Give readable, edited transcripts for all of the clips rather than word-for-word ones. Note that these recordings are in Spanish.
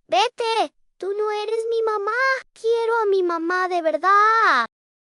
Vete, tú no eres mi mamá. Quiero a mi mamá de verdad.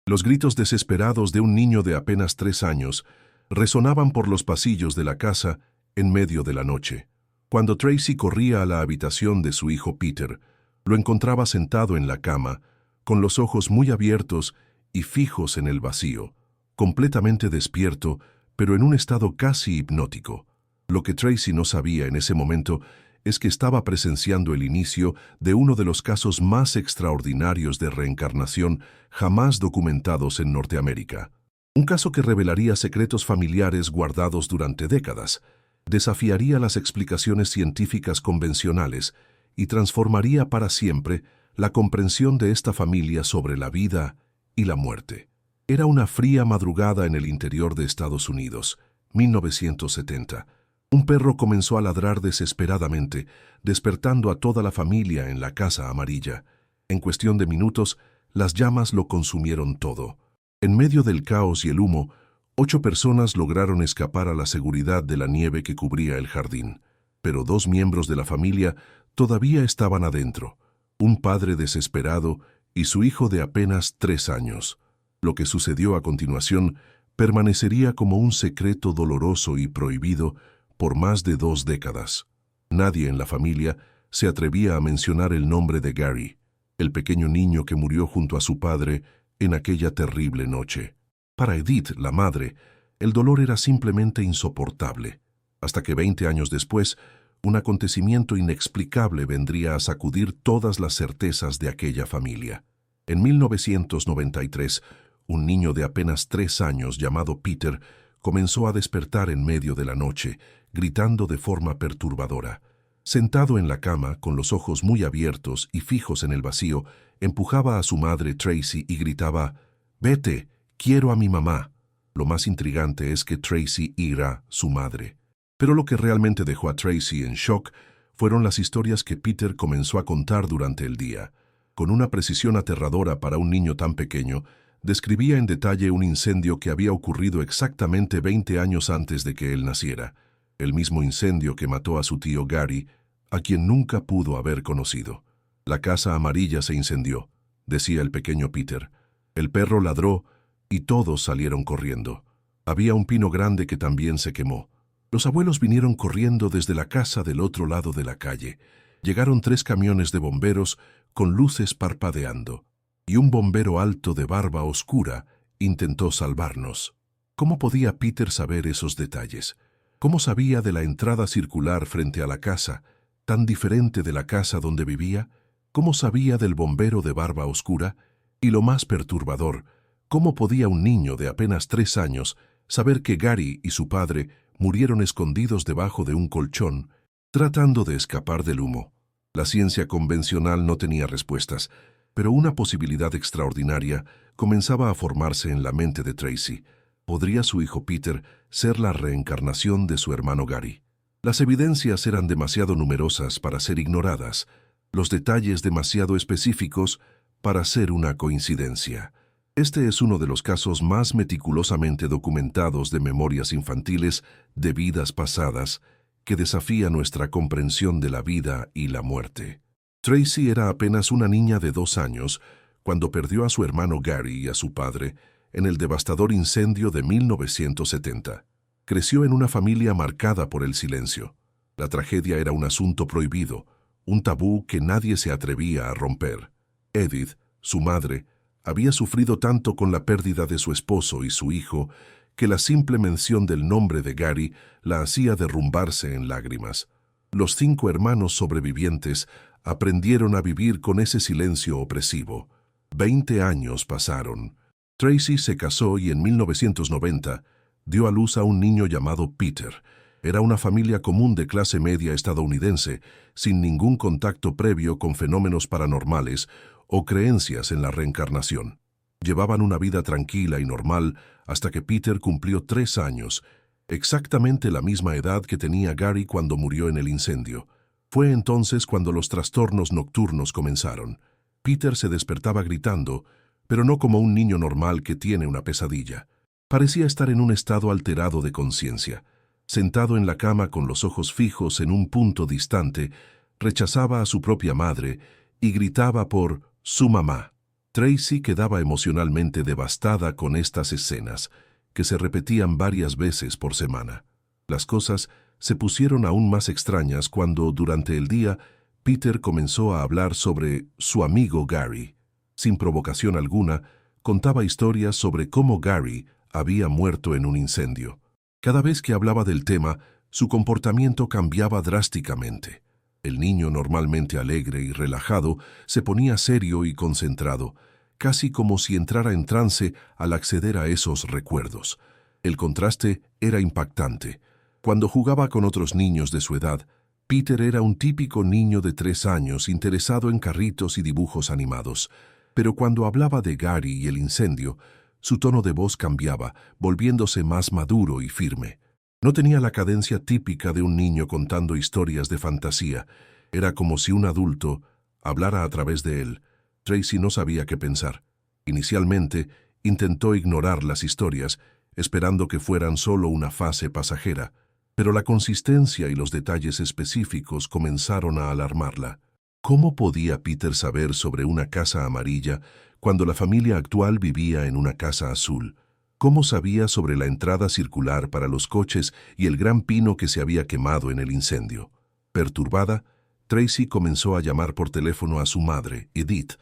Los gritos desesperados de un niño de apenas 3 años resonaban por los pasillos de la casa en medio de la noche. Cuando Tracy corría a la habitación de su hijo Peter, lo encontraba sentado en la cama, con los ojos muy abiertos y fijos en el vacío, completamente despierto, pero en un estado casi hipnótico. Lo que Tracy no sabía en ese momento es que estaba presenciando el inicio de uno de los casos más extraordinarios de reencarnación jamás documentados en Norteamérica. Un caso que revelaría secretos familiares guardados durante décadas, desafiaría las explicaciones científicas convencionales y transformaría para siempre la comprensión de esta familia sobre la vida y la muerte. Era una fría madrugada en el interior de Estados Unidos, 1970. Un perro comenzó a ladrar desesperadamente, despertando a toda la familia en la Casa Amarilla. En cuestión de minutos, las llamas lo consumieron todo. En medio del caos y el humo, 8 personas lograron escapar a la seguridad de la nieve que cubría el jardín. Pero 2 miembros de la familia todavía estaban adentro, un padre desesperado y su hijo de apenas 3 años. Lo que sucedió a continuación permanecería como un secreto doloroso y prohibido por más de 2 décadas. Nadie en la familia se atrevía a mencionar el nombre de Gary, el pequeño niño que murió junto a su padre en aquella terrible noche. Para Edith, la madre, el dolor era simplemente insoportable, hasta que 20 años después, un acontecimiento inexplicable vendría a sacudir todas las certezas de aquella familia. En 1993, un niño de apenas 3 años llamado Peter comenzó a despertar en medio de la noche, gritando de forma perturbadora. Sentado en la cama, con los ojos muy abiertos y fijos en el vacío, empujaba a su madre Tracy y gritaba: «¡Vete! ¡Quiero a mi mamá!». Lo más intrigante es que Tracy era su madre. Pero lo que realmente dejó a Tracy en shock fueron las historias que Peter comenzó a contar durante el día. Con una precisión aterradora para un niño tan pequeño, describía en detalle un incendio que había ocurrido exactamente 20 años antes de que él naciera. El mismo incendio que mató a su tío Gary, a quien nunca pudo haber conocido. «La Casa Amarilla se incendió», decía el pequeño Peter. «El perro ladró y todos salieron corriendo. Había un pino grande que también se quemó. Los abuelos vinieron corriendo desde la casa del otro lado de la calle. Llegaron 3 camiones de bomberos con luces parpadeando, y un bombero alto de barba oscura intentó salvarnos». ¿Cómo podía Peter saber esos detalles? ¿Cómo sabía de la entrada circular frente a la casa, tan diferente de la casa donde vivía? ¿Cómo sabía del bombero de barba oscura? Y lo más perturbador, ¿cómo podía un niño de apenas 3 años saber que Gary y su padre murieron escondidos debajo de un colchón, tratando de escapar del humo? La ciencia convencional no tenía respuestas, pero una posibilidad extraordinaria comenzaba a formarse en la mente de Tracy. ¿Podría su hijo Peter ser la reencarnación de su hermano Gary? Las evidencias eran demasiado numerosas para ser ignoradas, los detalles demasiado específicos para ser una coincidencia. Este es uno de los casos más meticulosamente documentados de memorias infantiles de vidas pasadas que desafía nuestra comprensión de la vida y la muerte. Tracy era apenas una niña de 2 años cuando perdió a su hermano Gary y a su padre en el devastador incendio de 1970. Creció en una familia marcada por el silencio. La tragedia era un asunto prohibido, un tabú que nadie se atrevía a romper. Edith, su madre, había sufrido tanto con la pérdida de su esposo y su hijo que la simple mención del nombre de Gary la hacía derrumbarse en lágrimas. Los 5 hermanos sobrevivientes aprendieron a vivir con ese silencio opresivo. 20 años pasaron. Tracy se casó y en 1990 dio a luz a un niño llamado Peter. Era una familia común de clase media estadounidense, sin ningún contacto previo con fenómenos paranormales o creencias en la reencarnación. Llevaban una vida tranquila y normal hasta que Peter cumplió 3 años, exactamente la misma edad que tenía Gary cuando murió en el incendio. Fue entonces cuando los trastornos nocturnos comenzaron. Peter se despertaba gritando, pero no como un niño normal que tiene una pesadilla. Parecía estar en un estado alterado de conciencia. Sentado en la cama con los ojos fijos en un punto distante, Rechazaba a su propia madre y gritaba por su mamá. Tracy quedaba emocionalmente devastada con estas escenas, que se repetían varias veces por semana. Las cosas se pusieron aún más extrañas cuando, durante el día, Peter comenzó a hablar sobre su amigo Gary. Sin provocación alguna, contaba historias sobre cómo Gary había muerto en un incendio. Cada vez que hablaba del tema, su comportamiento cambiaba drásticamente. El niño, normalmente alegre y relajado, se ponía serio y concentrado, casi como si entrara en trance al acceder a esos recuerdos. El contraste era impactante. Cuando jugaba con otros niños de su edad, Peter era un típico niño de 3 años interesado en carritos y dibujos animados. Pero cuando hablaba de Gary y el incendio, su tono de voz cambiaba, volviéndose más maduro y firme. No tenía la cadencia típica de un niño contando historias de fantasía. Era como si un adulto hablara a través de él. Tracy no sabía qué pensar. Inicialmente, intentó ignorar las historias, esperando que fueran solo una fase pasajera, pero la consistencia y los detalles específicos comenzaron a alarmarla. ¿Cómo podía Peter saber sobre una casa amarilla cuando la familia actual vivía en una casa azul? ¿Cómo sabía sobre la entrada circular para los coches y el gran pino que se había quemado en el incendio? Perturbada, Tracy comenzó a llamar por teléfono a su madre, Edith,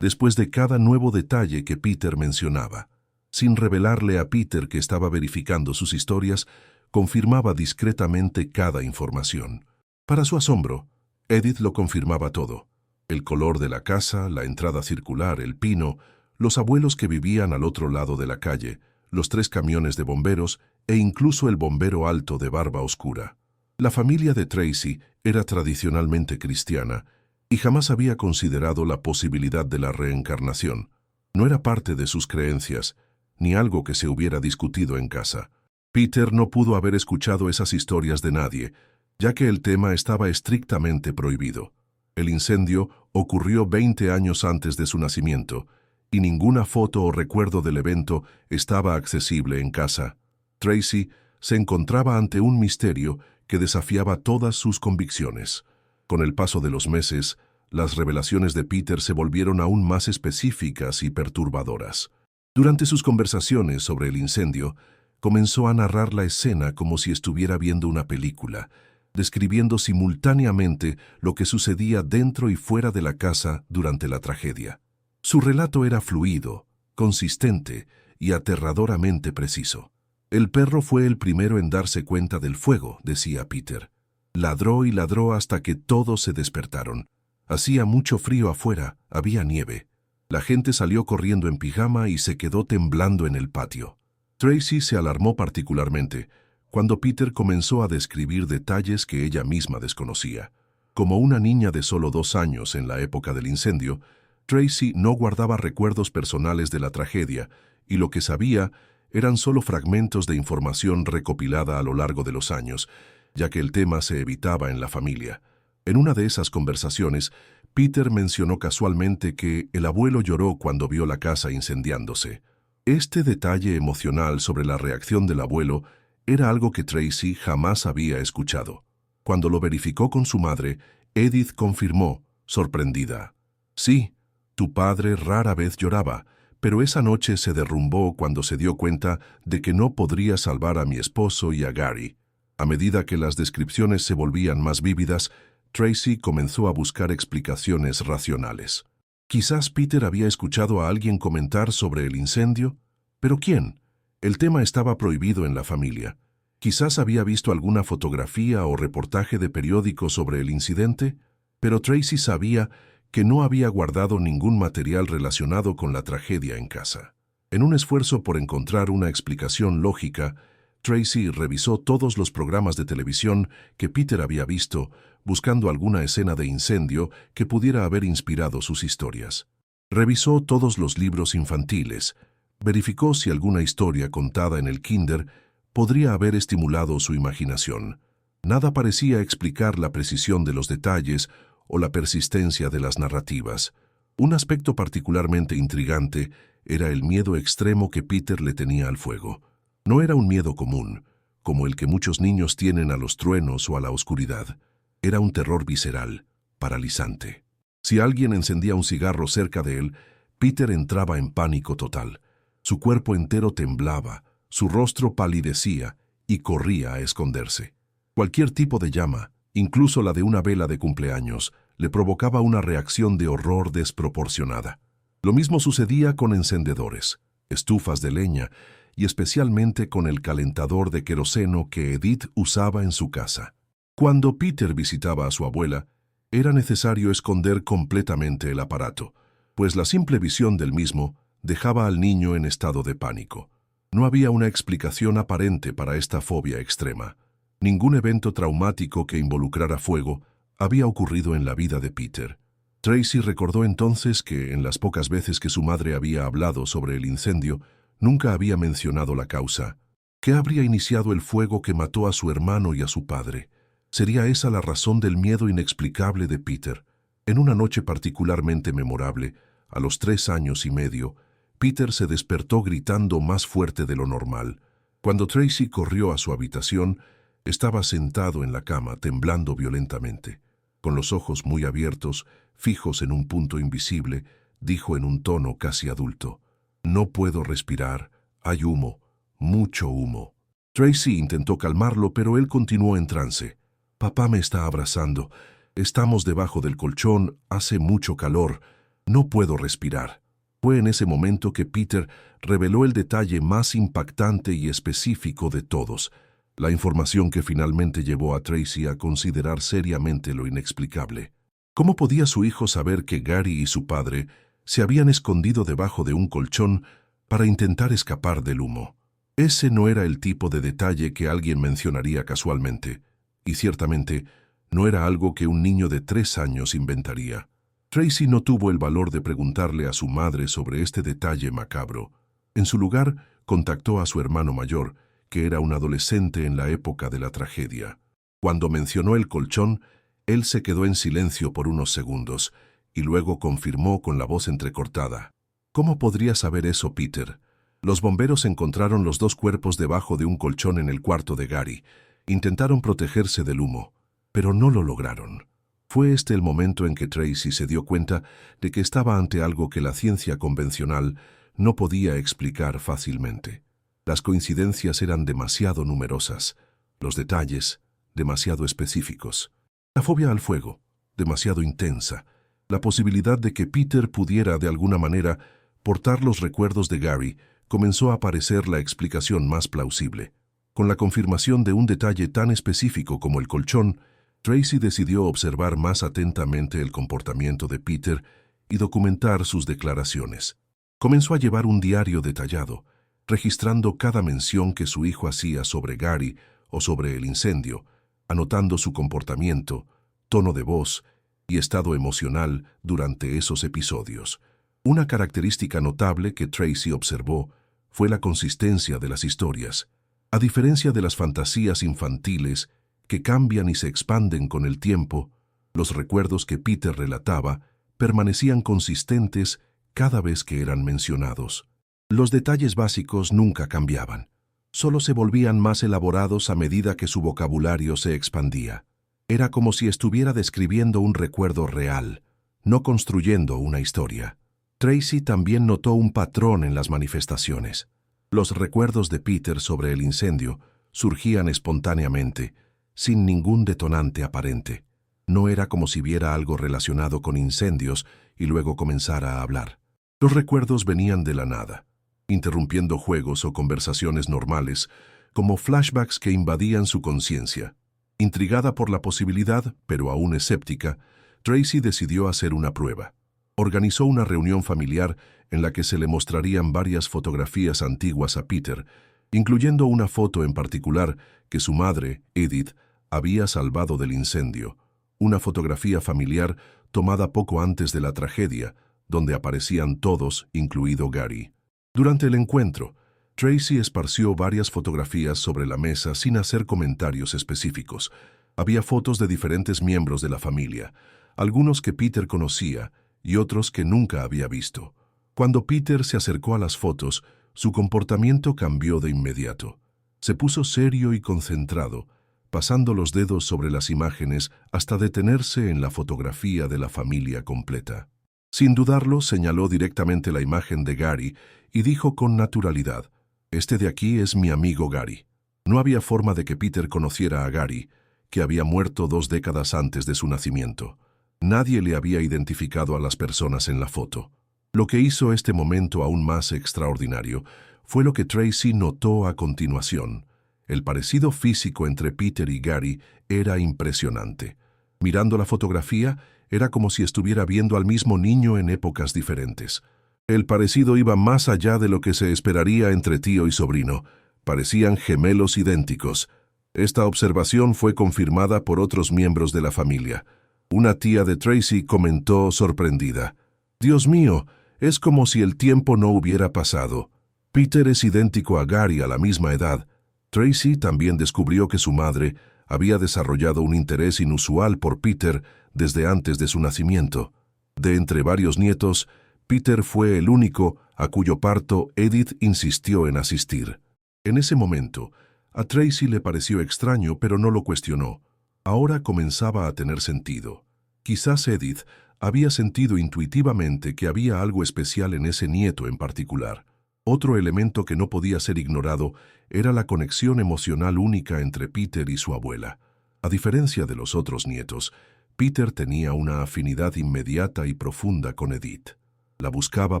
después de cada nuevo detalle que Peter mencionaba. Sin revelarle a Peter que estaba verificando sus historias, confirmaba discretamente cada información. Para su asombro, Edith lo confirmaba todo. El color de la casa, la entrada circular, el pino, los abuelos que vivían al otro lado de la calle, los 3 camiones de bomberos e incluso el bombero alto de barba oscura. La familia de Tracy era tradicionalmente cristiana y jamás había considerado la posibilidad de la reencarnación. No era parte de sus creencias, ni algo que se hubiera discutido en casa. Peter no pudo haber escuchado esas historias de nadie, ya que el tema estaba estrictamente prohibido. El incendio ocurrió 20 años antes de su nacimiento, y ninguna foto o recuerdo del evento estaba accesible en casa. Tracy se encontraba ante un misterio que desafiaba todas sus convicciones. Con el paso de los meses, las revelaciones de Peter se volvieron aún más específicas y perturbadoras. Durante sus conversaciones sobre el incendio, comenzó a narrar la escena como si estuviera viendo una película, describiendo simultáneamente lo que sucedía dentro y fuera de la casa durante la tragedia. Su relato era fluido, consistente y aterradoramente preciso. El perro fue el primero en darse cuenta del fuego, decía Peter. Ladró y ladró hasta que todos se despertaron. Hacía mucho frío afuera, había nieve. La gente salió corriendo en pijama y se quedó temblando en el patio. Tracy se alarmó particularmente cuando Peter comenzó a describir detalles que ella misma desconocía. Como una niña de solo 2 años en la época del incendio, Tracy no guardaba recuerdos personales de la tragedia y lo que sabía eran solo fragmentos de información recopilada a lo largo de los años, ya que el tema se evitaba en la familia. En una de esas conversaciones, Peter mencionó casualmente que el abuelo lloró cuando vio la casa incendiándose. Este detalle emocional sobre la reacción del abuelo era algo que Tracy jamás había escuchado. Cuando lo verificó con su madre, Edith confirmó, sorprendida. Sí, tu padre rara vez lloraba, pero esa noche se derrumbó cuando se dio cuenta de que no podría salvar a mi esposo y a Gary. A medida que las descripciones se volvían más vívidas, Tracy comenzó a buscar explicaciones racionales. Quizás Peter había escuchado a alguien comentar sobre el incendio, pero ¿quién? El tema estaba prohibido en la familia. Quizás había visto alguna fotografía o reportaje de periódico sobre el incidente, pero Tracy sabía que no había guardado ningún material relacionado con la tragedia en casa. En un esfuerzo por encontrar una explicación lógica, Tracy revisó todos los programas de televisión que Peter había visto, buscando alguna escena de incendio que pudiera haber inspirado sus historias. Revisó todos los libros infantiles, verificó si alguna historia contada en el kinder podría haber estimulado su imaginación. Nada parecía explicar la precisión de los detalles o la persistencia de las narrativas. Un aspecto particularmente intrigante era el miedo extremo que Peter le tenía al fuego. No era un miedo común, como el que muchos niños tienen a los truenos o a la oscuridad. Era un terror visceral, paralizante. Si alguien encendía un cigarro cerca de él, Peter entraba en pánico total. Su cuerpo entero temblaba, su rostro palidecía y corría a esconderse. Cualquier tipo de llama, incluso la de una vela de cumpleaños, le provocaba una reacción de horror desproporcionada. Lo mismo sucedía con encendedores, estufas de leña y especialmente con el calentador de queroseno que Edith usaba en su casa. Cuando Peter visitaba a su abuela, era necesario esconder completamente el aparato, pues la simple visión del mismo dejaba al niño en estado de pánico. No había una explicación aparente para esta fobia extrema. Ningún evento traumático que involucrara fuego había ocurrido en la vida de Peter. Tracy recordó entonces que, en las pocas veces que su madre había hablado sobre el incendio, nunca había mencionado la causa. ¿Qué habría iniciado el fuego que mató a su hermano y a su padre? ¿Sería esa la razón del miedo inexplicable de Peter? En una noche particularmente memorable, a los 3 años y medio, Peter se despertó gritando más fuerte de lo normal. Cuando Tracy corrió a su habitación, estaba sentado en la cama, temblando violentamente. Con los ojos muy abiertos, fijos en un punto invisible, dijo en un tono casi adulto: «No puedo respirar. Hay humo, mucho humo». Tracy intentó calmarlo, pero él continuó en trance. «Papá me está abrazando. Estamos debajo del colchón, hace mucho calor. No puedo respirar». Fue en ese momento que Peter reveló el detalle más impactante y específico de todos, la información que finalmente llevó a Tracy a considerar seriamente lo inexplicable. ¿Cómo podía su hijo saber que Gary y su padre se habían escondido debajo de un colchón para intentar escapar del humo? Ese no era el tipo de detalle que alguien mencionaría casualmente, y ciertamente no era algo que un niño de 3 años inventaría. Tracy no tuvo el valor de preguntarle a su madre sobre este detalle macabro. En su lugar, contactó a su hermano mayor, que era un adolescente en la época de la tragedia. Cuando mencionó el colchón, él se quedó en silencio por unos segundos, y luego confirmó con la voz entrecortada: «¿Cómo podría saber eso, Peter? Los bomberos encontraron los 2 cuerpos debajo de un colchón en el cuarto de Gary. Intentaron protegerse del humo, pero no lo lograron». Fue este el momento en que Tracy se dio cuenta de que estaba ante algo que la ciencia convencional no podía explicar fácilmente. Las coincidencias eran demasiado numerosas, los detalles demasiado específicos. La fobia al fuego, demasiado intensa. La posibilidad de que Peter pudiera de alguna manera portar los recuerdos de Gary comenzó a parecer la explicación más plausible. Con la confirmación de un detalle tan específico como el colchón, Tracy decidió observar más atentamente el comportamiento de Peter y documentar sus declaraciones. Comenzó a llevar un diario detallado, registrando cada mención que su hijo hacía sobre Gary o sobre el incendio, anotando su comportamiento, tono de voz y estado emocional durante esos episodios. Una característica notable que Tracy observó fue la consistencia de las historias. A diferencia de las fantasías infantiles que cambian y se expanden con el tiempo, los recuerdos que Peter relataba permanecían consistentes cada vez que eran mencionados. Los detalles básicos nunca cambiaban, solo se volvían más elaborados a medida que su vocabulario se expandía. Era como si estuviera describiendo un recuerdo real, no construyendo una historia. Tracy también notó un patrón en las manifestaciones. Los recuerdos de Peter sobre el incendio surgían espontáneamente, sin ningún detonante aparente. No era como si viera algo relacionado con incendios y luego comenzara a hablar. Los recuerdos venían de la nada, interrumpiendo juegos o conversaciones normales, como flashbacks que invadían su conciencia. Intrigada por la posibilidad, pero aún escéptica, Tracy decidió hacer una prueba. Organizó una reunión familiar en la que se le mostrarían varias fotografías antiguas a Peter, incluyendo una foto en particular que su madre, Edith, había salvado del incendio, una fotografía familiar tomada poco antes de la tragedia, donde aparecían todos, incluido Gary. Durante el encuentro, Tracy esparció varias fotografías sobre la mesa sin hacer comentarios específicos. Había fotos de diferentes miembros de la familia, algunos que Peter conocía y otros que nunca había visto. Cuando Peter se acercó a las fotos, su comportamiento cambió de inmediato. Se puso serio y concentrado, pasando los dedos sobre las imágenes hasta detenerse en la fotografía de la familia completa. Sin dudarlo, señaló directamente la imagen de Gary y dijo con naturalidad: «Este de aquí es mi amigo Gary». No había forma de que Peter conociera a Gary, que había muerto 2 décadas antes de su nacimiento. Nadie le había identificado a las personas en la foto. Lo que hizo este momento aún más extraordinario fue lo que Tracy notó a continuación. El parecido físico entre Peter y Gary era impresionante. Mirando la fotografía, era como si estuviera viendo al mismo niño en épocas diferentes. El parecido iba más allá de lo que se esperaría entre tío y sobrino. Parecían gemelos idénticos. Esta observación fue confirmada por otros miembros de la familia. Una tía de Tracy comentó sorprendida: «Dios mío, es como si el tiempo no hubiera pasado. Peter es idéntico a Gary a la misma edad». Tracy también descubrió que su madre había desarrollado un interés inusual por Peter desde antes de su nacimiento. De entre varios nietos, Peter fue el único a cuyo parto Edith insistió en asistir. En ese momento, a Tracy le pareció extraño, pero no lo cuestionó. Ahora comenzaba a tener sentido. Quizás Edith había sentido intuitivamente que había algo especial en ese nieto en particular. Otro elemento que no podía ser ignorado era la conexión emocional única entre Peter y su abuela. A diferencia de los otros nietos, Peter tenía una afinidad inmediata y profunda con Edith. La buscaba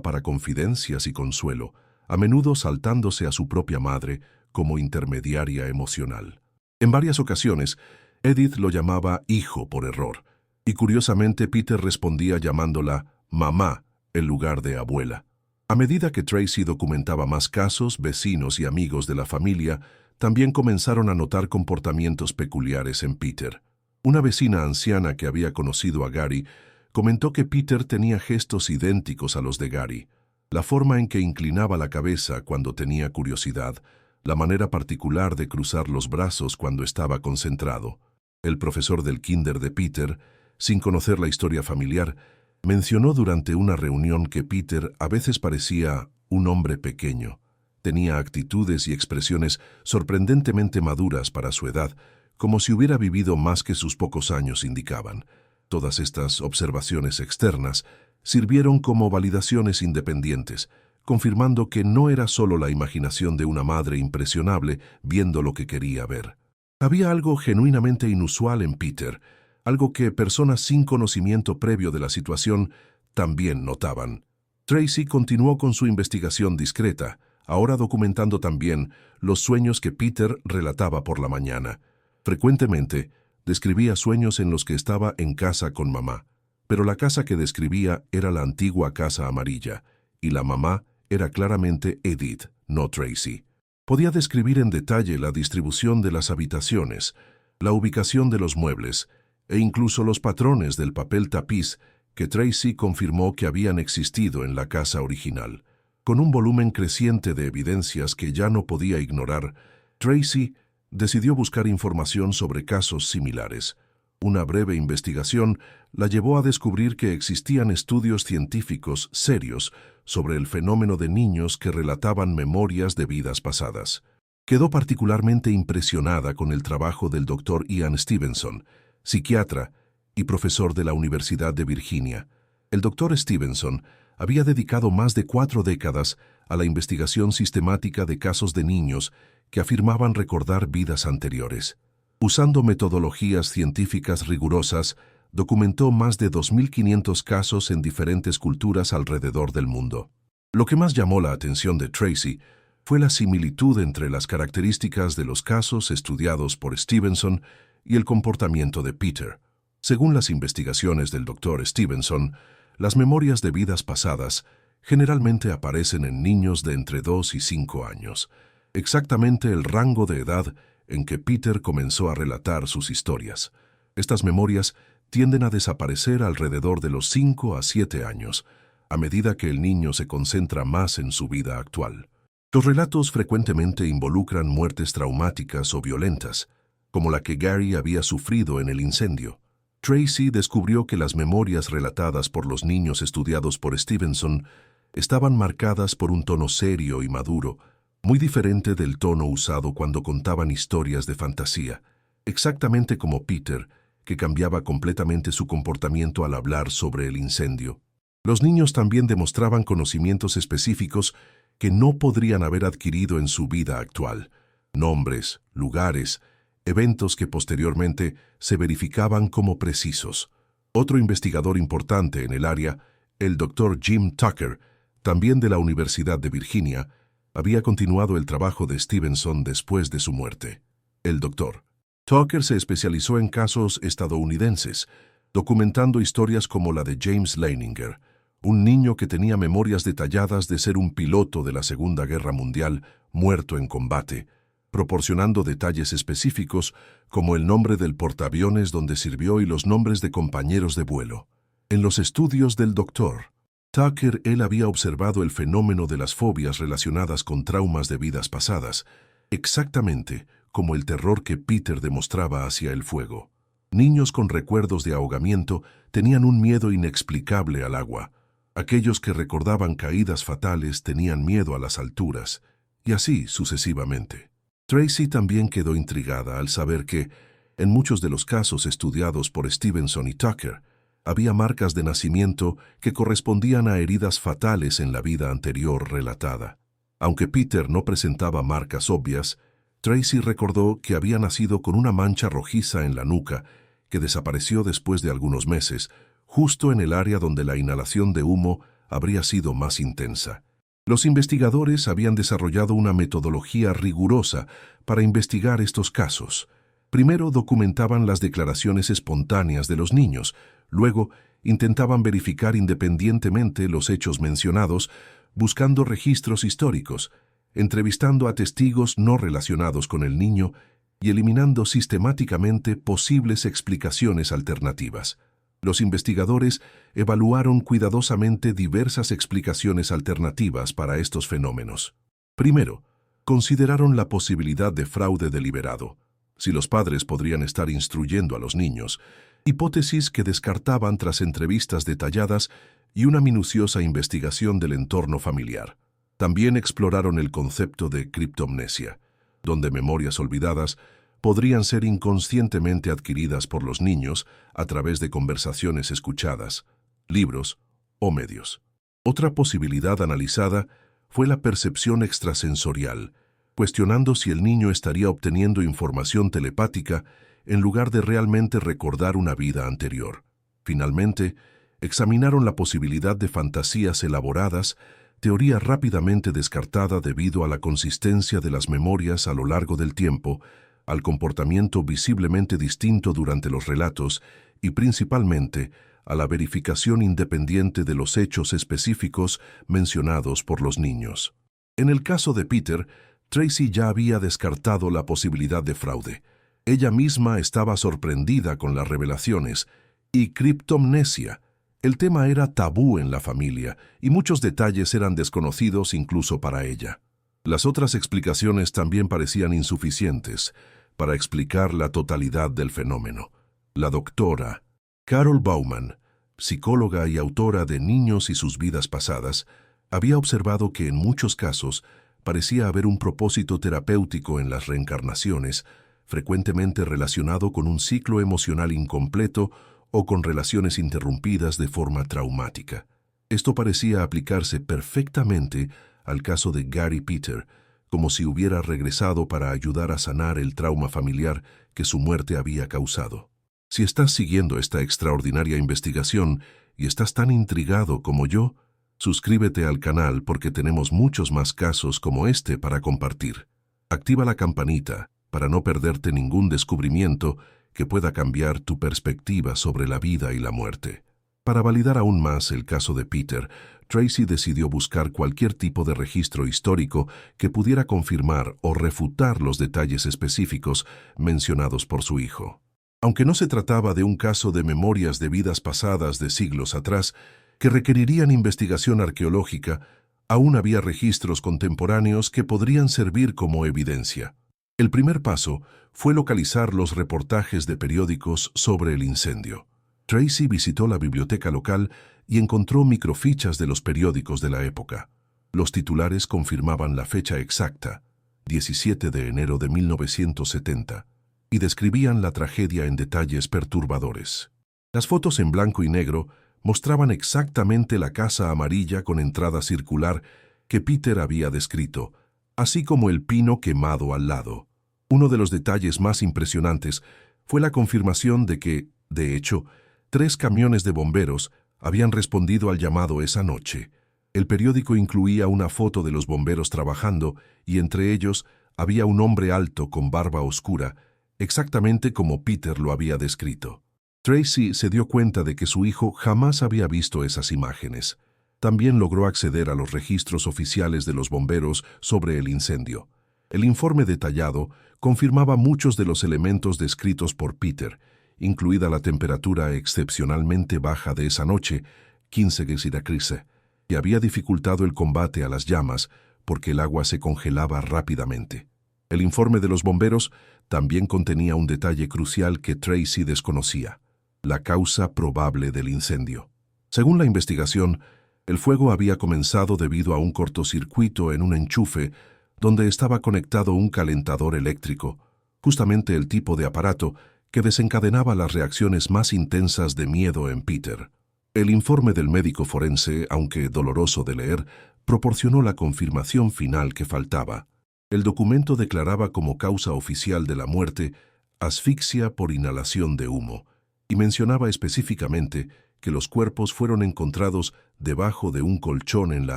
para confidencias y consuelo, a menudo saltándose a su propia madre como intermediaria emocional. En varias ocasiones, Edith lo llamaba hijo por error, y curiosamente Peter respondía llamándola mamá en lugar de abuela. A medida que Tracy documentaba más casos, vecinos y amigos de la familia también comenzaron a notar comportamientos peculiares en Peter. Una vecina anciana que había conocido a Gary comentó que Peter tenía gestos idénticos a los de Gary. La forma en que inclinaba la cabeza cuando tenía curiosidad, la manera particular de cruzar los brazos cuando estaba concentrado. El profesor del kinder de Peter, sin conocer la historia familiar, mencionó durante una reunión que Peter a veces parecía un hombre pequeño. Tenía actitudes y expresiones sorprendentemente maduras para su edad, como si hubiera vivido más que sus pocos años indicaban. Todas estas observaciones externas sirvieron como validaciones independientes, confirmando que no era solo la imaginación de una madre impresionable viendo lo que quería ver. Había algo genuinamente inusual en Peter, algo que personas sin conocimiento previo de la situación también notaban. Tracy continuó con su investigación discreta, ahora documentando también los sueños que Peter relataba por la mañana. Frecuentemente, describía sueños en los que estaba en casa con mamá, pero la casa que describía era la antigua casa amarilla, y la mamá era claramente Edith, no Tracy. Podía describir en detalle la distribución de las habitaciones, la ubicación de los muebles, e incluso los patrones del papel tapiz que Tracy confirmó que habían existido en la casa original. Con un volumen creciente de evidencias que ya no podía ignorar, Tracy decidió buscar información sobre casos similares. Una breve investigación la llevó a descubrir que existían estudios científicos serios sobre el fenómeno de niños que relataban memorias de vidas pasadas. Quedó particularmente impresionada con el trabajo del Dr. Ian Stevenson, psiquiatra y profesor de la Universidad de Virginia. El Dr. Stevenson había dedicado más de 4 décadas a la investigación sistemática de casos de niños que afirmaban recordar vidas anteriores. Usando metodologías científicas rigurosas, documentó más de 2.500 casos en diferentes culturas alrededor del mundo. Lo que más llamó la atención de Tracy fue la similitud entre las características de los casos estudiados por Stevenson y el comportamiento de Peter. Según las investigaciones del Dr. Stevenson, las memorias de vidas pasadas generalmente aparecen en niños de entre 2 y 5 años, exactamente el rango de edad en que Peter comenzó a relatar sus historias. Estas memorias tienden a desaparecer alrededor de los 5 a 7 años, a medida que el niño se concentra más en su vida actual. Los relatos frecuentemente involucran muertes traumáticas o violentas, como la que Gary había sufrido en el incendio. Tracy descubrió que las memorias relatadas por los niños estudiados por Stevenson estaban marcadas por un tono serio y maduro, muy diferente del tono usado cuando contaban historias de fantasía. exactamente como Peter, que cambiaba completamente su comportamiento al hablar sobre el incendio. Los niños también demostraban conocimientos específicos que no podrían haber adquirido en su vida actual. Nombres, lugares, eventos que posteriormente se verificaban como precisos. Otro investigador importante en el área, el Dr. Jim Tucker, también de la Universidad de Virginia, había continuado el trabajo de Stevenson después de su muerte. El Dr. Tucker se especializó en casos estadounidenses, documentando historias como la de James Leininger, un niño que tenía memorias detalladas de ser un piloto de la Segunda Guerra Mundial muerto en combate, proporcionando detalles específicos como el nombre del portaaviones donde sirvió y los nombres de compañeros de vuelo. En los estudios del Dr. Tucker, él había observado el fenómeno de las fobias relacionadas con traumas de vidas pasadas, exactamente como el terror que Peter demostraba hacia el fuego. Niños con recuerdos de ahogamiento tenían un miedo inexplicable al agua. Aquellos que recordaban caídas fatales tenían miedo a las alturas, y así sucesivamente. Tracy también quedó intrigada al saber que, en muchos de los casos estudiados por Stevenson y Tucker, había marcas de nacimiento que correspondían a heridas fatales en la vida anterior relatada. Aunque Peter no presentaba marcas obvias, Tracy recordó que había nacido con una mancha rojiza en la nuca que desapareció después de algunos meses, justo en el área donde la inhalación de humo habría sido más intensa. Los investigadores habían desarrollado una metodología rigurosa para investigar estos casos. Primero documentaban las declaraciones espontáneas de los niños, luego intentaban verificar independientemente los hechos mencionados, buscando registros históricos, entrevistando a testigos no relacionados con el niño y eliminando sistemáticamente posibles explicaciones alternativas. Los investigadores evaluaron cuidadosamente diversas explicaciones alternativas para estos fenómenos. Primero, consideraron la posibilidad de fraude deliberado, si los padres podrían estar instruyendo a los niños, hipótesis que descartaban tras entrevistas detalladas y una minuciosa investigación del entorno familiar. También exploraron el concepto de criptomnesia, donde memorias olvidadas podrían ser inconscientemente adquiridas por los niños a través de conversaciones escuchadas, libros o medios. Otra posibilidad analizada fue la percepción extrasensorial, cuestionando si el niño estaría obteniendo información telepática en lugar de realmente recordar una vida anterior. Finalmente, examinaron la posibilidad de fantasías elaboradas, teoría rápidamente descartada debido a la consistencia de las memorias a lo largo del tiempo, al comportamiento visiblemente distinto durante los relatos y principalmente a la verificación independiente de los hechos específicos mencionados por los niños. En el caso de Peter, Tracy ya había descartado la posibilidad de fraude. Ella misma estaba sorprendida con las revelaciones y criptomnesia. El tema era tabú en la familia y muchos detalles eran desconocidos incluso para ella. Las otras explicaciones también parecían insuficientes para explicar la totalidad del fenómeno. La doctora Carol Bauman, psicóloga y autora de Niños y sus vidas pasadas, había observado que en muchos casos parecía haber un propósito terapéutico en las reencarnaciones, frecuentemente relacionado con un ciclo emocional incompleto o con relaciones interrumpidas de forma traumática. Esto parecía aplicarse perfectamente al caso de Gary Peter, como si hubiera regresado para ayudar a sanar el trauma familiar que su muerte había causado. Si estás siguiendo esta extraordinaria investigación y estás tan intrigado como yo, suscríbete al canal porque tenemos muchos más casos como este para compartir. Activa la campanita para no perderte ningún descubrimiento que pueda cambiar tu perspectiva sobre la vida y la muerte. Para validar aún más el caso de Peter, Tracy decidió buscar cualquier tipo de registro histórico que pudiera confirmar o refutar los detalles específicos mencionados por su hijo. Aunque no se trataba de un caso de memorias de vidas pasadas de siglos atrás que requerirían investigación arqueológica, aún había registros contemporáneos que podrían servir como evidencia. El primer paso fue localizar los reportajes de periódicos sobre el incendio. Tracy visitó la biblioteca local y encontró microfichas de los periódicos de la época. Los titulares confirmaban la fecha exacta, 17 de enero de 1970, y describían la tragedia en detalles perturbadores. Las fotos en blanco y negro mostraban exactamente la casa amarilla con entrada circular que Peter había descrito, así como el pino quemado al lado. Uno de los detalles más impresionantes fue la confirmación de que, de hecho, 3 camiones de bomberos habían respondido al llamado esa noche. El periódico incluía una foto de los bomberos trabajando y entre ellos había un hombre alto con barba oscura, exactamente como Peter lo había descrito. Tracy se dio cuenta de que su hijo jamás había visto esas imágenes. También logró acceder a los registros oficiales de los bomberos sobre el incendio. El informe detallado confirmaba muchos de los elementos descritos por Peter, incluida la temperatura excepcionalmente baja de esa noche, 15 grados, que había dificultado el combate a las llamas porque el agua se congelaba rápidamente. El informe de los bomberos también contenía un detalle crucial que Tracy desconocía: la causa probable del incendio. Según la investigación, el fuego había comenzado debido a un cortocircuito en un enchufe donde estaba conectado un calentador eléctrico, justamente el tipo de aparato que desencadenaba las reacciones más intensas de miedo en Peter. El informe del médico forense, aunque doloroso de leer, proporcionó la confirmación final que faltaba. El documento declaraba como causa oficial de la muerte asfixia por inhalación de humo, y mencionaba específicamente que los cuerpos fueron encontrados debajo de un colchón en la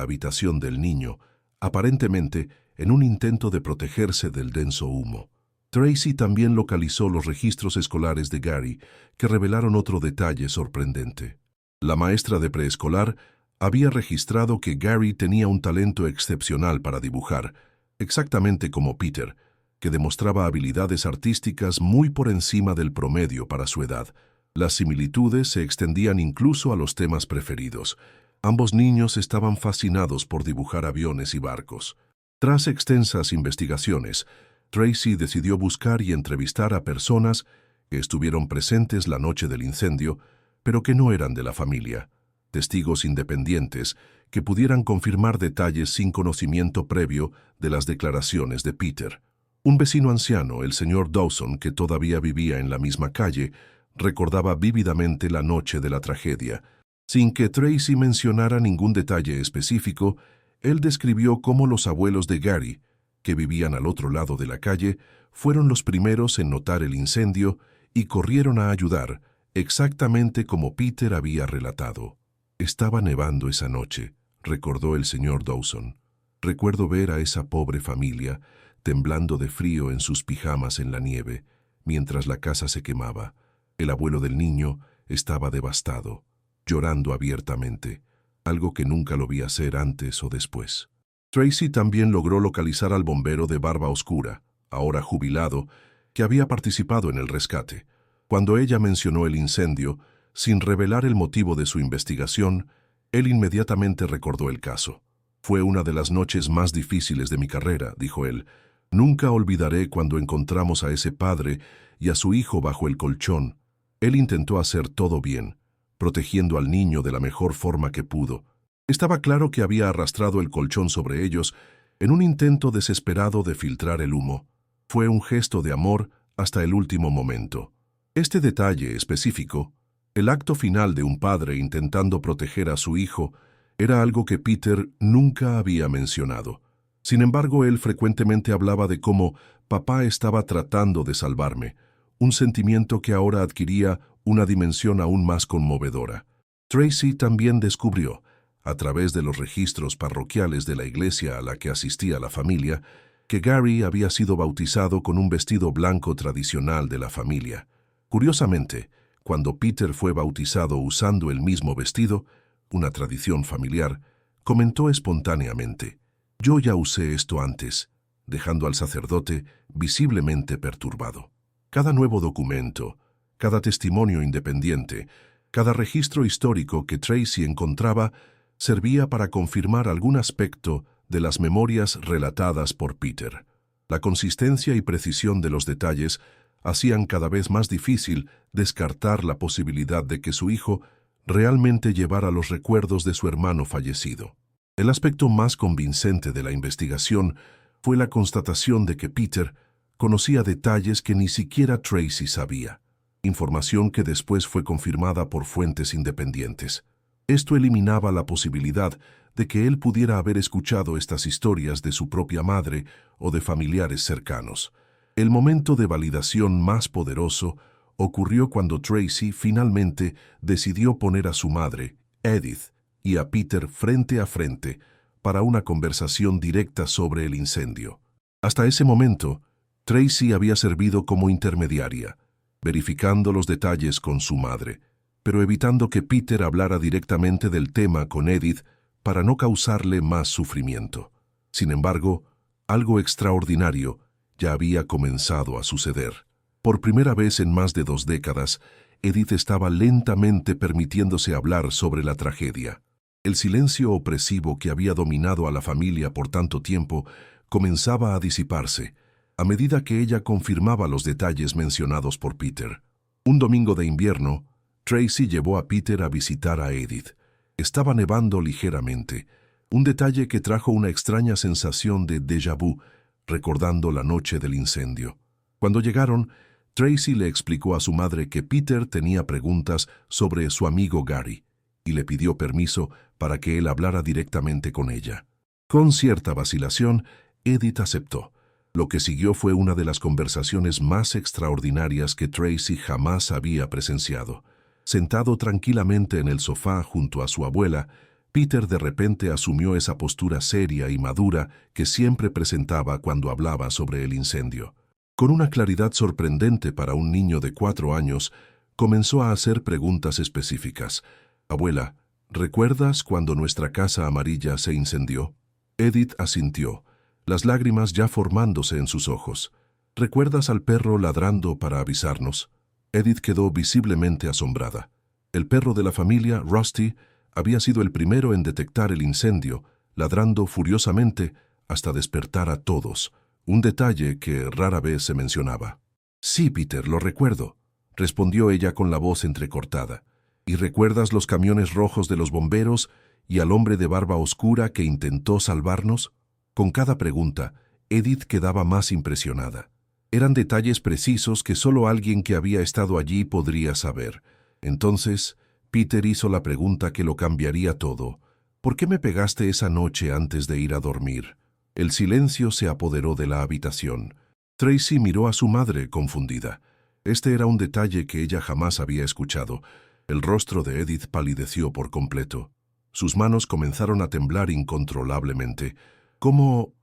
habitación del niño, aparentemente en un intento de protegerse del denso humo. Tracy también localizó los registros escolares de Gary, que revelaron otro detalle sorprendente. La maestra de preescolar había registrado que Gary tenía un talento excepcional para dibujar, exactamente como Peter, que demostraba habilidades artísticas muy por encima del promedio para su edad. Las similitudes se extendían incluso a los temas preferidos. Ambos niños estaban fascinados por dibujar aviones y barcos. Tras extensas investigaciones, Tracy decidió buscar y entrevistar a personas que estuvieron presentes la noche del incendio, pero que no eran de la familia, testigos independientes que pudieran confirmar detalles sin conocimiento previo de las declaraciones de Peter. Un vecino anciano, el señor Dawson, que todavía vivía en la misma calle, recordaba vívidamente la noche de la tragedia. Sin que Tracy mencionara ningún detalle específico, él describió cómo los abuelos de Gary, que vivían al otro lado de la calle, fueron los primeros en notar el incendio y corrieron a ayudar, exactamente como Peter había relatado. Estaba nevando esa noche, recordó el señor Dawson. Recuerdo ver a esa pobre familia temblando de frío en sus pijamas en la nieve, mientras la casa se quemaba. El abuelo del niño estaba devastado, llorando abiertamente, algo que nunca lo vi hacer antes o después. Tracy también logró localizar al bombero de barba oscura, ahora jubilado, que había participado en el rescate. Cuando ella mencionó el incendio, sin revelar el motivo de su investigación, él inmediatamente recordó el caso. Fue una de las noches más difíciles de mi carrera, dijo él. Nunca olvidaré cuando encontramos a ese padre y a su hijo bajo el colchón. Él intentó hacer todo bien, protegiendo al niño de la mejor forma que pudo. Estaba claro que había arrastrado el colchón sobre ellos en un intento desesperado de filtrar el humo. Fue un gesto de amor hasta el último momento. Este detalle específico, el acto final de un padre intentando proteger a su hijo, era algo que Peter nunca había mencionado. Sin embargo, él frecuentemente hablaba de cómo papá estaba tratando de salvarme, un sentimiento que ahora adquiría una dimensión aún más conmovedora. Tracy también descubrió, a través de los registros parroquiales de la iglesia a la que asistía la familia, que Gary había sido bautizado con un vestido blanco tradicional de la familia. Curiosamente, cuando Peter fue bautizado usando el mismo vestido, una tradición familiar, comentó espontáneamente: «Yo ya usé esto antes», dejando al sacerdote visiblemente perturbado. Cada nuevo documento, cada testimonio independiente, cada registro histórico que Tracy encontraba servía para confirmar algún aspecto de las memorias relatadas por Peter. La consistencia y precisión de los detalles hacían cada vez más difícil descartar la posibilidad de que su hijo realmente llevara los recuerdos de su hermano fallecido. El aspecto más convincente de la investigación fue la constatación de que Peter, conocía detalles que ni siquiera Tracy sabía, información que después fue confirmada por fuentes independientes. Esto eliminaba la posibilidad de que él pudiera haber escuchado estas historias de su propia madre o de familiares cercanos. El momento de validación más poderoso ocurrió cuando Tracy finalmente decidió poner a su madre, Edith, y a Peter frente a frente para una conversación directa sobre el incendio. Hasta ese momento, Tracy había servido como intermediaria, verificando los detalles con su madre, pero evitando que Peter hablara directamente del tema con Edith para no causarle más sufrimiento. Sin embargo, algo extraordinario ya había comenzado a suceder. Por primera vez en más de 2 décadas, Edith estaba lentamente permitiéndose hablar sobre la tragedia. El silencio opresivo que había dominado a la familia por tanto tiempo comenzaba a disiparse, a medida que ella confirmaba los detalles mencionados por Peter. Un domingo de invierno, Tracy llevó a Peter a visitar a Edith. Estaba nevando ligeramente, un detalle que trajo una extraña sensación de déjà vu, recordando la noche del incendio. Cuando llegaron, Tracy le explicó a su madre que Peter tenía preguntas sobre su amigo Gary y le pidió permiso para que él hablara directamente con ella. Con cierta vacilación, Edith aceptó. Lo que siguió fue una de las conversaciones más extraordinarias que Tracy jamás había presenciado. Sentado tranquilamente en el sofá junto a su abuela, Peter de repente asumió esa postura seria y madura que siempre presentaba cuando hablaba sobre el incendio. Con una claridad sorprendente para un niño de 4 años, comenzó a hacer preguntas específicas. «Abuela, ¿recuerdas cuando nuestra casa amarilla se incendió?» Edith asintió, las lágrimas ya formándose en sus ojos. «¿Recuerdas al perro ladrando para avisarnos?» Edith quedó visiblemente asombrada. El perro de la familia, Rusty, había sido el primero en detectar el incendio, ladrando furiosamente hasta despertar a todos, un detalle que rara vez se mencionaba. «Sí, Peter, lo recuerdo», respondió ella con la voz entrecortada. «¿Y recuerdas los camiones rojos de los bomberos y al hombre de barba oscura que intentó salvarnos?» Con cada pregunta, Edith quedaba más impresionada. Eran detalles precisos que solo alguien que había estado allí podría saber. Entonces, Peter hizo la pregunta que lo cambiaría todo. «¿Por qué me pegaste esa noche antes de ir a dormir?» El silencio se apoderó de la habitación. Tracy miró a su madre confundida. Este era un detalle que ella jamás había escuchado. El rostro de Edith palideció por completo. Sus manos comenzaron a temblar incontrolablemente. «¿Cómo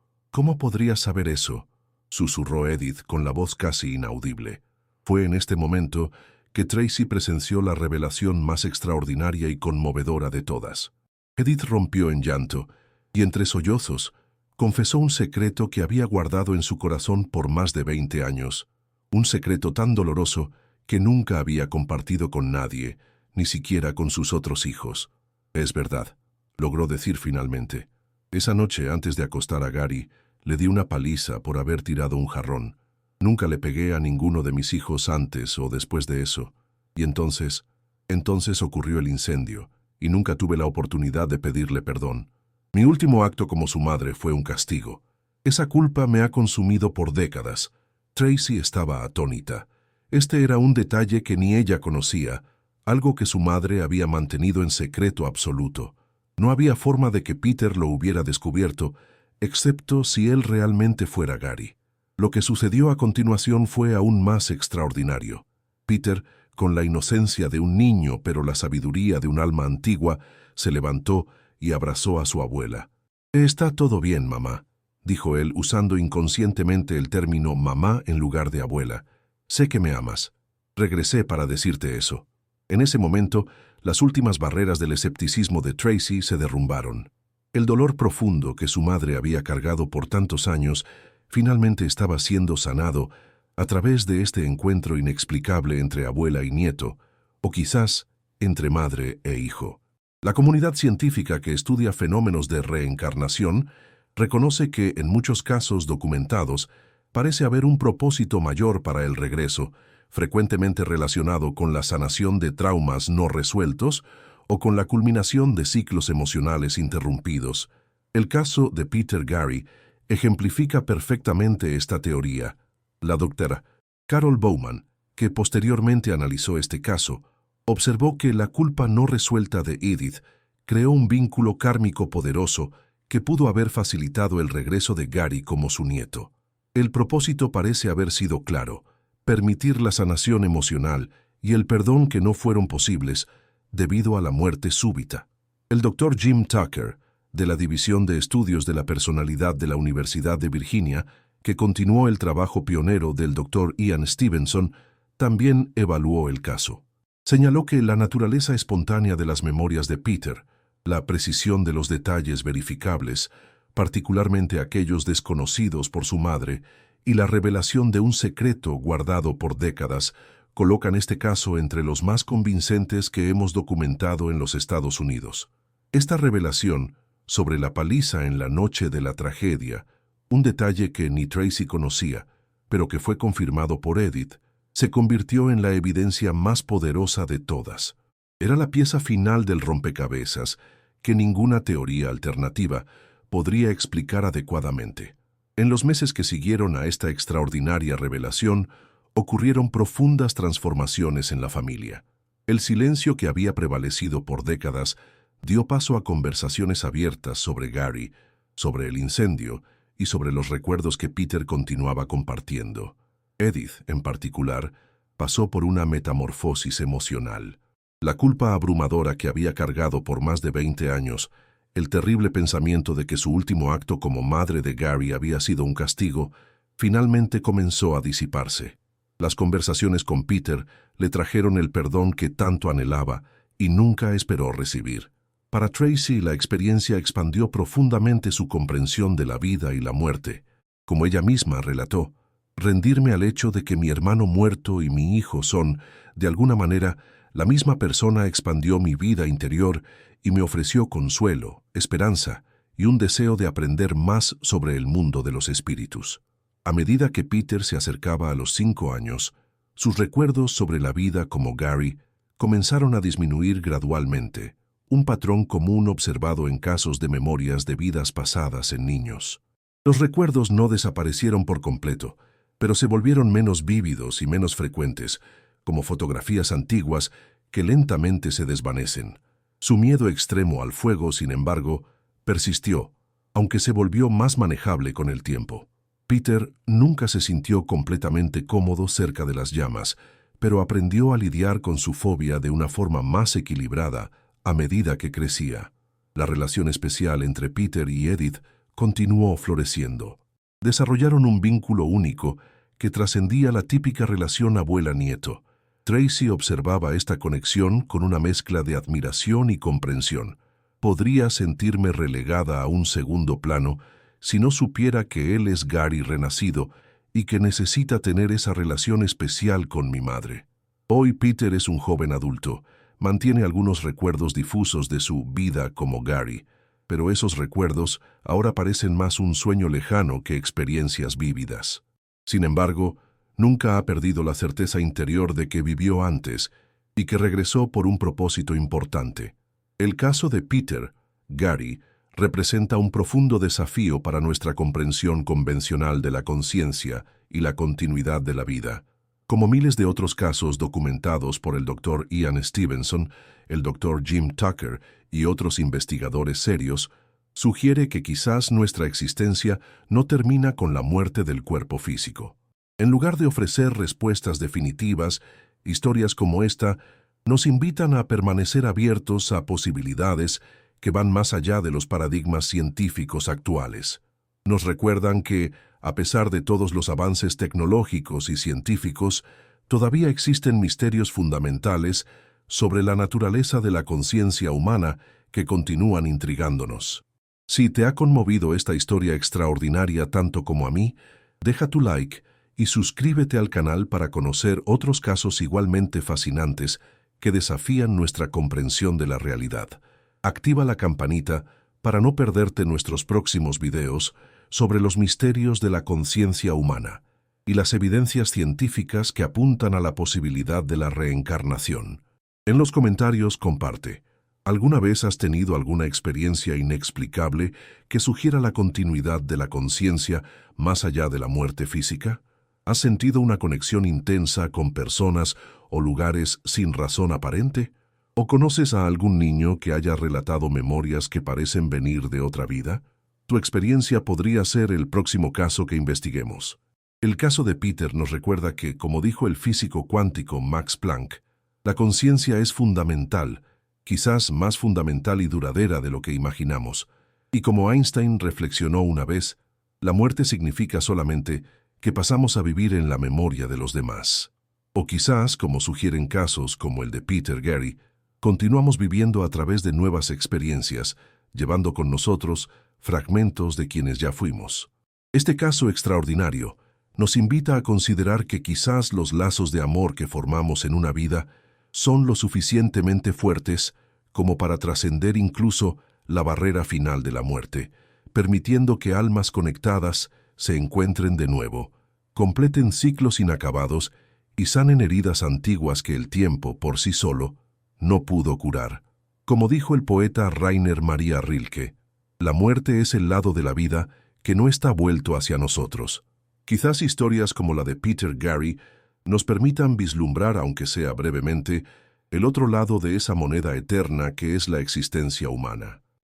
podrías saber eso?», susurró Edith con la voz casi inaudible. Fue en este momento que Tracy presenció la revelación más extraordinaria y conmovedora de todas. Edith rompió en llanto y, entre sollozos, confesó un secreto que había guardado en su corazón por más de 20 años. Un secreto tan doloroso que nunca había compartido con nadie, ni siquiera con sus otros hijos. «Es verdad», logró decir finalmente. «Esa noche, antes de acostar a Gary, le di una paliza por haber tirado un jarrón. Nunca le pegué a ninguno de mis hijos antes o después de eso. Y entonces ocurrió el incendio, y nunca tuve la oportunidad de pedirle perdón. Mi último acto como su madre fue un castigo. Esa culpa me ha consumido por décadas». Tracy estaba atónita. Este era un detalle que ni ella conocía, algo que su madre había mantenido en secreto absoluto. No había forma de que Peter lo hubiera descubierto, excepto si él realmente fuera Gary. Lo que sucedió a continuación fue aún más extraordinario. Peter, con la inocencia de un niño pero la sabiduría de un alma antigua, se levantó y abrazó a su abuela. «Está todo bien, mamá», dijo él usando inconscientemente el término mamá en lugar de abuela. «Sé que me amas. Regresé para decirte eso». En ese momento, las últimas barreras del escepticismo de Tracy se derrumbaron. El dolor profundo que su madre había cargado por tantos años finalmente estaba siendo sanado a través de este encuentro inexplicable entre abuela y nieto, o quizás entre madre e hijo. La comunidad científica que estudia fenómenos de reencarnación reconoce que, en muchos casos documentados, parece haber un propósito mayor para el regreso, frecuentemente relacionado con la sanación de traumas no resueltos o con la culminación de ciclos emocionales interrumpidos. El caso de Peter Gary ejemplifica perfectamente esta teoría. La doctora Carol Bowman, que posteriormente analizó este caso, observó que la culpa no resuelta de Edith creó un vínculo kármico poderoso que pudo haber facilitado el regreso de Gary como su nieto. El propósito parece haber sido claro: permitir la sanación emocional y el perdón que no fueron posibles debido a la muerte súbita. El Dr. Jim Tucker, de la División de Estudios de la Personalidad de la Universidad de Virginia, que continuó el trabajo pionero del Dr. Ian Stevenson, también evaluó el caso. Señaló que la naturaleza espontánea de las memorias de Peter, la precisión de los detalles verificables, particularmente aquellos desconocidos por su madre, y la revelación de un secreto guardado por décadas, colocan este caso entre los más convincentes que hemos documentado en los Estados Unidos. Esta revelación sobre la paliza en la noche de la tragedia, un detalle que ni Tracy conocía, pero que fue confirmado por Edith, se convirtió en la evidencia más poderosa de todas. Era la pieza final del rompecabezas que ninguna teoría alternativa podría explicar adecuadamente. En los meses que siguieron a esta extraordinaria revelación, ocurrieron profundas transformaciones en la familia. El silencio que había prevalecido por décadas dio paso a conversaciones abiertas sobre Gary, sobre el incendio y sobre los recuerdos que Peter continuaba compartiendo. Edith, en particular, pasó por una metamorfosis emocional. La culpa abrumadora que había cargado por más de 20 años, el terrible pensamiento de que su último acto como madre de Gary había sido un castigo, finalmente comenzó a disiparse. Las conversaciones con Peter le trajeron el perdón que tanto anhelaba y nunca esperó recibir. Para Tracy, la experiencia expandió profundamente su comprensión de la vida y la muerte. Como ella misma relató, rendirme al hecho de que mi hermano muerto y mi hijo son, de alguna manera, la misma persona expandió mi vida interior y me ofreció consuelo, esperanza y un deseo de aprender más sobre el mundo de los espíritus. A medida que Peter se acercaba a los 5 años, sus recuerdos sobre la vida como Gary comenzaron a disminuir gradualmente, un patrón común observado en casos de memorias de vidas pasadas en niños. Los recuerdos no desaparecieron por completo, pero se volvieron menos vívidos y menos frecuentes, como fotografías antiguas que lentamente se desvanecen. Su miedo extremo al fuego, sin embargo, persistió, aunque se volvió más manejable con el tiempo. Peter nunca se sintió completamente cómodo cerca de las llamas, pero aprendió a lidiar con su fobia de una forma más equilibrada a medida que crecía. La relación especial entre Peter y Edith continuó floreciendo. Desarrollaron un vínculo único que trascendía la típica relación abuela-nieto. Tracy observaba esta conexión con una mezcla de admiración y comprensión. Podría sentirme relegada a un segundo plano si no supiera que él es Gary renacido y que necesita tener esa relación especial con mi madre. Hoy Peter es un joven adulto. Mantiene algunos recuerdos difusos de su vida como Gary, pero esos recuerdos ahora parecen más un sueño lejano que experiencias vívidas. Sin embargo, nunca ha perdido la certeza interior de que vivió antes y que regresó por un propósito importante. El caso de Peter, Gary, representa un profundo desafío para nuestra comprensión convencional de la conciencia y la continuidad de la vida. Como miles de otros casos documentados por el Dr. Ian Stevenson, el Dr. Jim Tucker y otros investigadores serios, sugiere que quizás nuestra existencia no termina con la muerte del cuerpo físico. En lugar de ofrecer respuestas definitivas, historias como esta nos invitan a permanecer abiertos a posibilidades que van más allá de los paradigmas científicos actuales. Nos recuerdan que, a pesar de todos los avances tecnológicos y científicos, todavía existen misterios fundamentales sobre la naturaleza de la conciencia humana que continúan intrigándonos. Si te ha conmovido esta historia extraordinaria tanto como a mí, deja tu like y suscríbete al canal para conocer otros casos igualmente fascinantes que desafían nuestra comprensión de la realidad. Activa la campanita para no perderte nuestros próximos videos sobre los misterios de la conciencia humana y las evidencias científicas que apuntan a la posibilidad de la reencarnación. En los comentarios comparte. ¿Alguna vez has tenido alguna experiencia inexplicable que sugiera la continuidad de la conciencia más allá de la muerte física? ¿Has sentido una conexión intensa con personas o lugares sin razón aparente? ¿O conoces a algún niño que haya relatado memorias que parecen venir de otra vida? Tu experiencia podría ser el próximo caso que investiguemos. El caso de Peter nos recuerda que, como dijo el físico cuántico Max Planck, la conciencia es fundamental, quizás más fundamental y duradera de lo que imaginamos. Y como Einstein reflexionó una vez, la muerte significa solamente que pasamos a vivir en la memoria de los demás. O quizás, como sugieren casos como el de Peter Gary, continuamos viviendo a través de nuevas experiencias, llevando con nosotros fragmentos de quienes ya fuimos. Este caso extraordinario nos invita a considerar que quizás los lazos de amor que formamos en una vida son lo suficientemente fuertes como para trascender incluso la barrera final de la muerte, permitiendo que almas conectadas se encuentren de nuevo, completen ciclos inacabados y sanen heridas antiguas que el tiempo, por sí solo, no pudo curar. Como dijo el poeta Rainer Maria Rilke, la muerte es el lado de la vida que no está vuelto hacia nosotros. Quizás historias como la de Peter Gary nos permitan vislumbrar, aunque sea brevemente, el otro lado de esa moneda eterna que es la existencia humana.